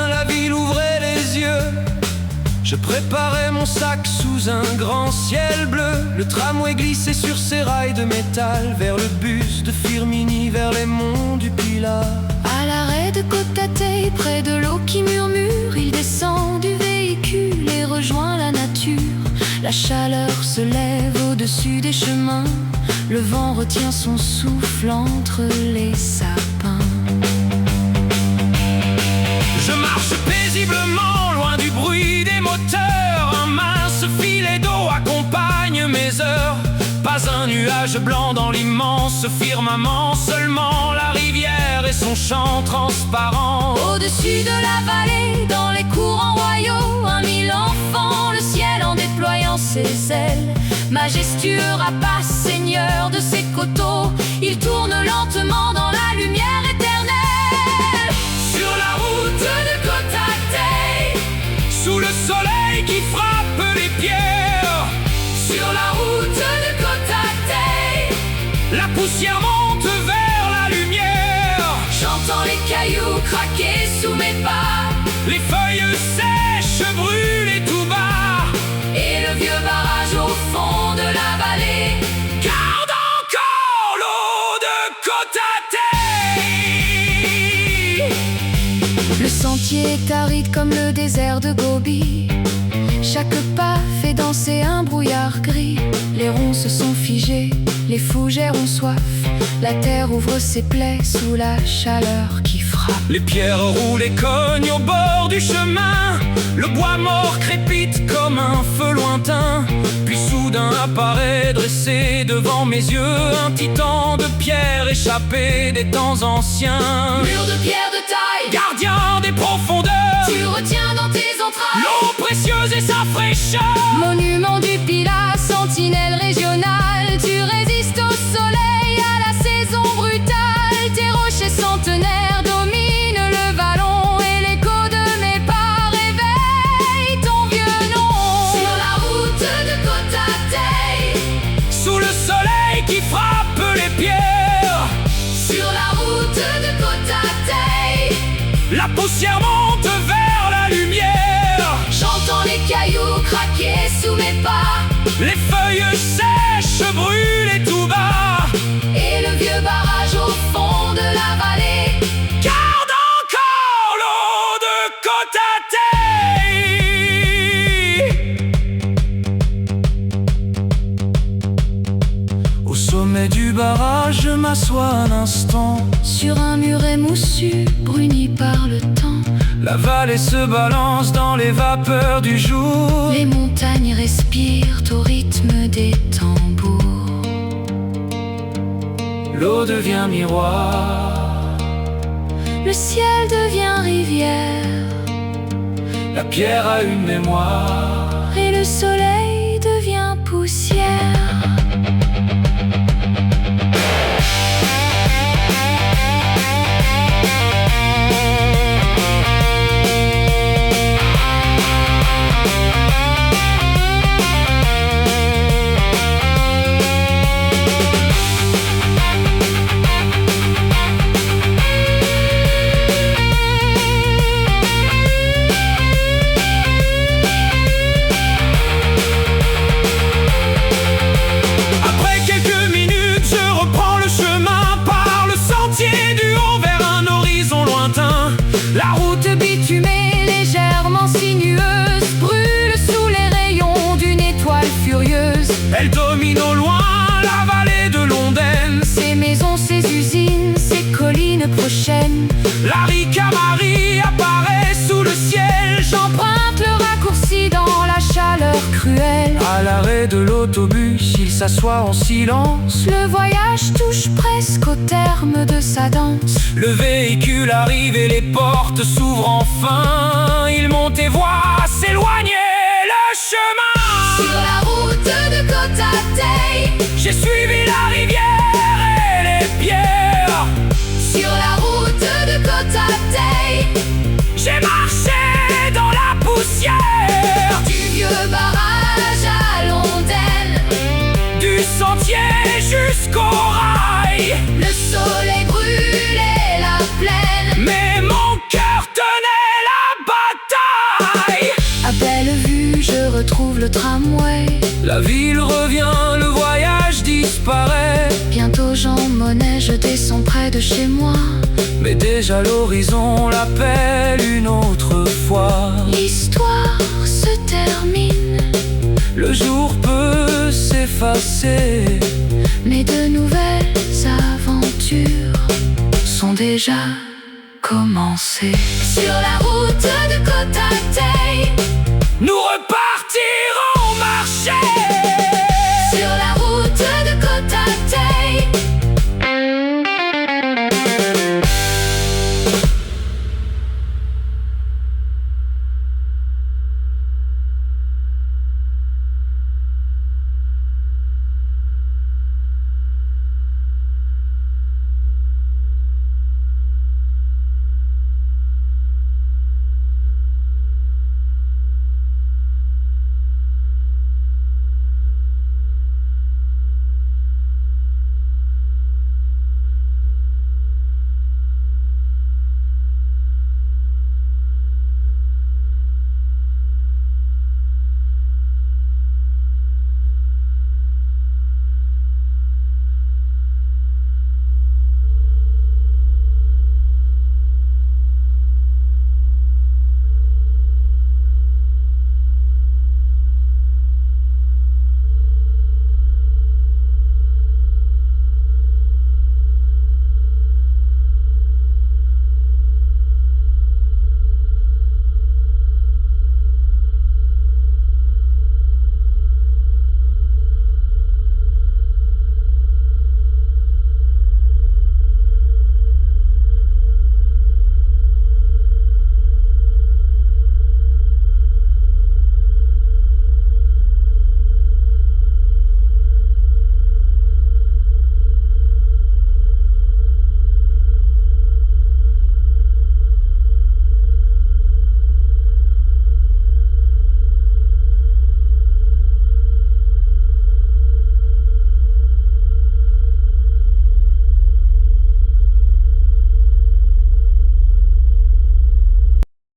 matin, la ville ouvrait les yeux. Je préparais mon sac sous un grand ciel bleu. Le tramway glissait sur ses rails de métal vers le bus de Firminy, vers les monts du Pilat. À l'arrêt de Côte-à-Teil, près de l'eau qui murmure, il descend du véhicule et rejoint la nature. La chaleur se lève au-dessus des chemins, le vent retient son souffle entre les sapins. Je marche paisiblement, loin du bruit des moteurs. Un mince filet d'eau accompagne mes heures. Pas un nuage blanc dans l'immense firmament, seulement la rivière et son chant transparent. Au-dessus de la vallée, dans les courants royaux, 1000 enfants, le ciel en déployant ses ailes. Majestueux rapace, seigneur de ses coteaux, il tourne lentement dans la lumière éternelle. Sur la route de Côte-à-Teil, sous le soleil qui frappe les pierres. Sur la route de Côte-à-Teil, la poussière monte vers la lumière. J'entends les cailloux craquer sous mes pas, les feuilles sèches brûlent tout bas, et le vieux barrage au fond de la vallée garde encore l'eau de Côte-à-Teil. Le sentier est aride comme le désert de Gobi. Chaque pas fait danser un brouillard gris. Les ronces se sont figées, les fougères ont soif. La terre ouvre ses plaies sous la chaleur qui frappe. Les pierres roulent et cognent au bord du chemin. Le bois mort crépite comme un feu lointain. Puis soudain apparaît dressé devant mes yeux un titan de pierre échappé des temps anciens. Mur de pierre de taille, gardien des profondeurs, tu retiens dans tes entrailles l'eau précieuse et sa fraîcheur. Monument du Pilat, sentinelle régionale, tu résistes au soleil, à la saison brutale. Tes rochers centenaires dominent le vallon, et l'écho de mes pas réveille ton vieux nom. Sur la route de Côte-à-Teil, sous le soleil qui frappe les pierres. sur la route de Côte-à-Teil, La poussière monte vers la lumière. j'entends les cailloux craquer sous mes pas, Les feuilles sèches brûlent tout bas, et le vieux barrage au fond de la vallée garde encore l'eau de Côte-à-Teil. Au sommet du barrage, je m'assois un instant. sur un muret moussu, bruni par le temps. La vallée se balance dans les vapeurs du jour. Les montagnes respirent au rythme des tambours. L'eau devient miroir, Le ciel devient rivière, la pierre a une mémoire. et le soleil devient poussière. La route bitumée, légèrement sinueuse, brûle sous les rayons d'une étoile furieuse. Elle domine au loin la vallée de l'Ondaine. Ses maisons, ses usines, ses collines prochaines. La Ricamarie apparaît sous le ciel. J'emprunte le raccourci dans la chaleur cruelle. À l'arrêt de l'autobus, il s'assoit en silence. Le voyage touche presque au terme de sa danse. Le véhicule arrive et les portes s'ouvrent enfin. Il monte et voit s'éloigner le chemin. Sur la route de Côte-à-Teil, j'ai suivi la rivière et les pierres. Sur la route de Côte-à-Teil, j'ai marché dans la poussière du vieux barrage à l'Ondaine, du sentier jusqu'au rail. Le soleil brûlait la plaine, mais mon cœur tenait la le tramway. La ville revient, le voyage disparaît. Bientôt Jean Monnet, je descends près de chez moi. Mais déjà l'horizon l'appelle une autre fois. L'histoire se termine, le jour peut s'effacer, mais de nouvelles aventures sont déjà commencées. Sur la route